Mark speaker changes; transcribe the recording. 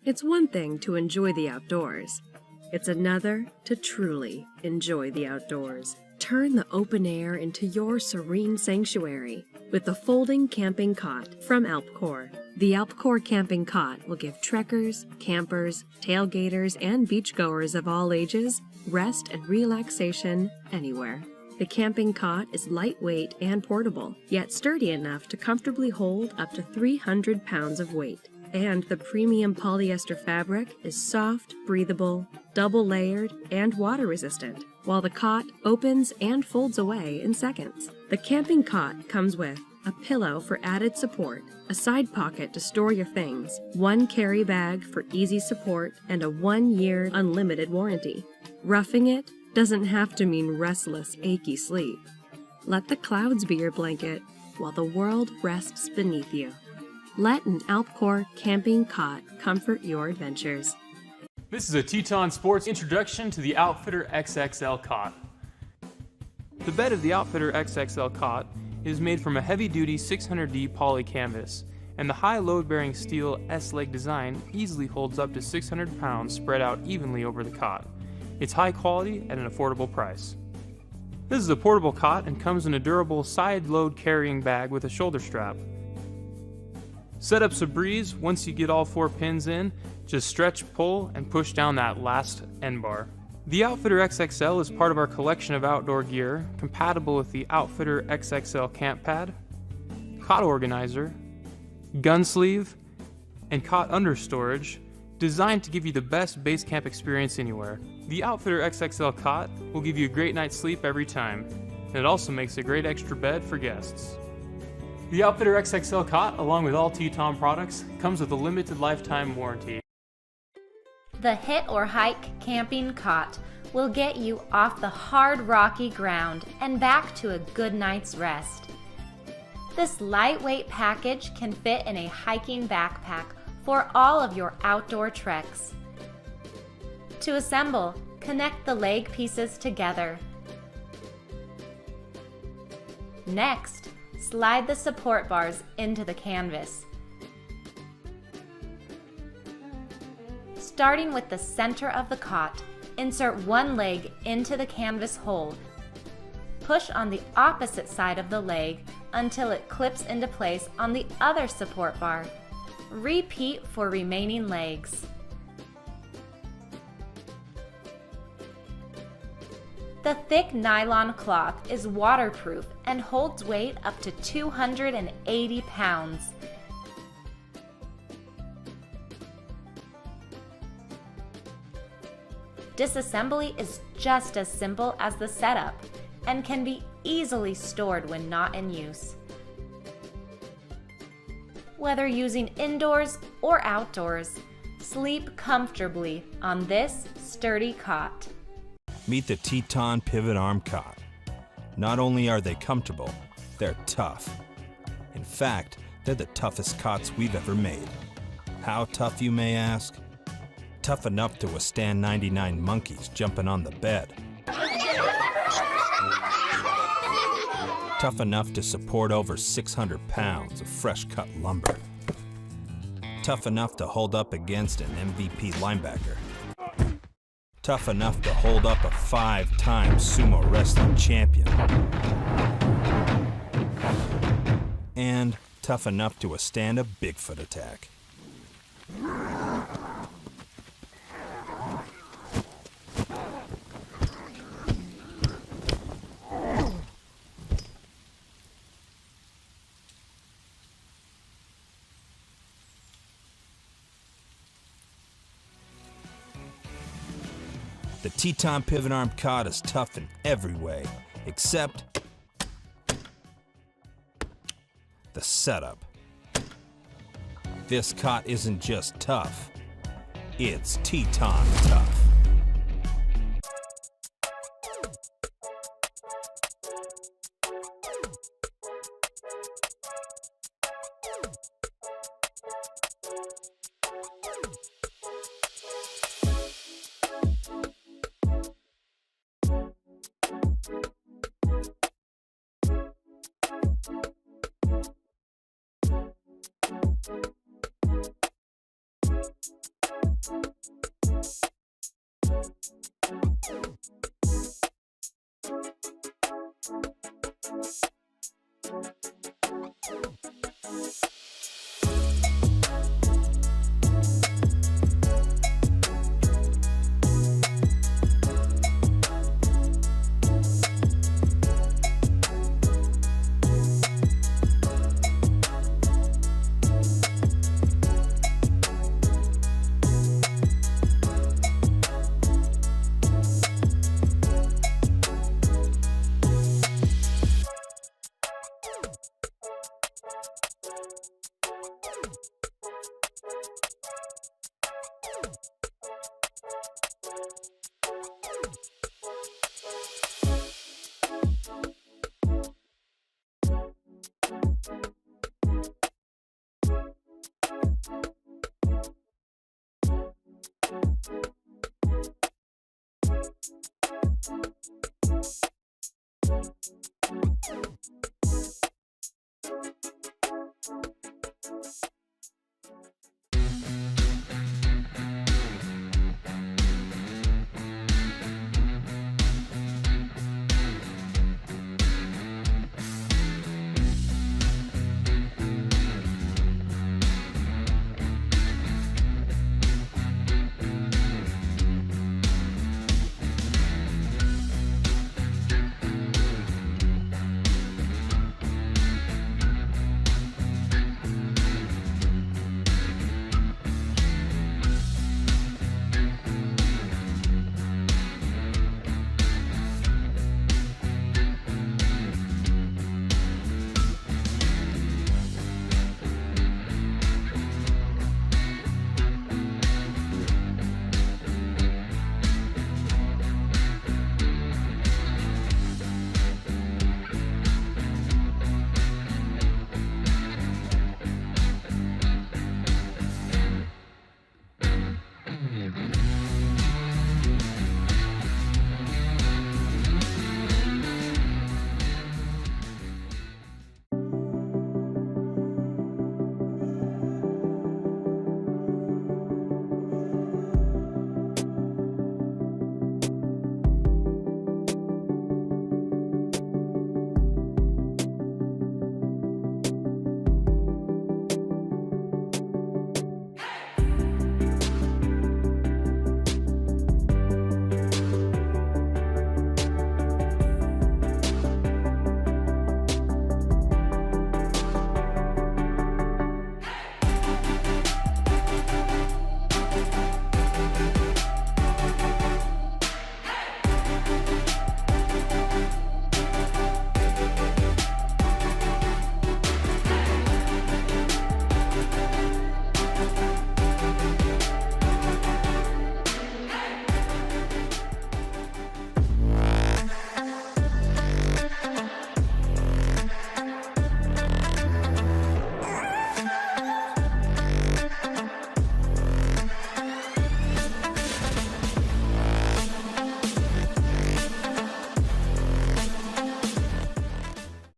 Speaker 1: It's one thing to enjoy the outdoors. It's another to truly enjoy the outdoors. Turn the open air into your serene sanctuary with the folding camping cot from Alpcour. The Alpcour Camping Cot will give trekkers, campers, tailgaters, and beachgoers of all ages rest and relaxation anywhere. The camping cot is lightweight and portable, yet sturdy enough to comfortably hold up to 300 pounds of weight. And the premium polyester fabric is soft, breathable, double-layered, and water-resistant, while the cot opens and folds away in seconds. The camping cot comes with a pillow for added support, a side pocket to store your things, one carry bag for easy support, and a 1-year unlimited warranty. Roughing it doesn't have to mean restless, achy sleep. Let the clouds be your blanket while the world rests beneath you. Let an Alpcour camping cot comfort your adventures.
Speaker 2: This is a TETON Sports introduction to the Outfitter XXL cot. The bed of the Outfitter XXL cot is made from a heavy-duty 600D poly canvas, and the high load-bearing steel S-leg design easily holds up to 600 pounds spread out evenly over the cot. It's high quality at an affordable price. This is a portable cot and comes in a durable side-load carrying bag with a shoulder strap. Setup's a breeze. Once you get all 4 pins in, just stretch, pull, and push down that last end bar. The Outfitter XXL is part of our collection of outdoor gear, compatible with the Outfitter XXL camp pad, cot organizer, gun sleeve, and cot under storage, designed to give you the best base camp experience anywhere. The Outfitter XXL cot will give you a great night's sleep every time, and it also makes a great extra bed for guests. The Outfitter XXL cot, along with all TETON products, comes with a limited lifetime warranty.
Speaker 3: The Hitorhike Camping Cot will get you off the hard rocky ground and back to a good night's rest. This lightweight package can fit in a hiking backpack for all of your outdoor treks. To assemble, connect the leg pieces together. Next, slide the support bars into the canvas. Starting with the center of the cot, insert one leg into the canvas hole. Push on the opposite side of the leg until it clips into place on the other support bar. Repeat for remaining legs. The thick nylon cloth is waterproof and holds weight up to 280 pounds. Disassembly is just as simple as the setup and can be easily stored when not in use. Whether using indoors or outdoors, sleep comfortably on this sturdy cot.
Speaker 4: Meet the TETON Pivot Arm Cot. Not only are they comfortable, they're tough. In fact, they're the toughest cots we've ever made. How tough, you may ask? Tough enough to withstand 99 monkeys jumping on the bed. Tough enough to support over 600 pounds of fresh cut lumber. Tough enough to hold up against an MVP linebacker. Tough enough to hold up a 5-time sumo wrestling champion. And tough enough to withstand a Bigfoot attack. The TETON Pivot Arm Cot is tough in every way, except the setup. This cot isn't just tough, it's TETON tough.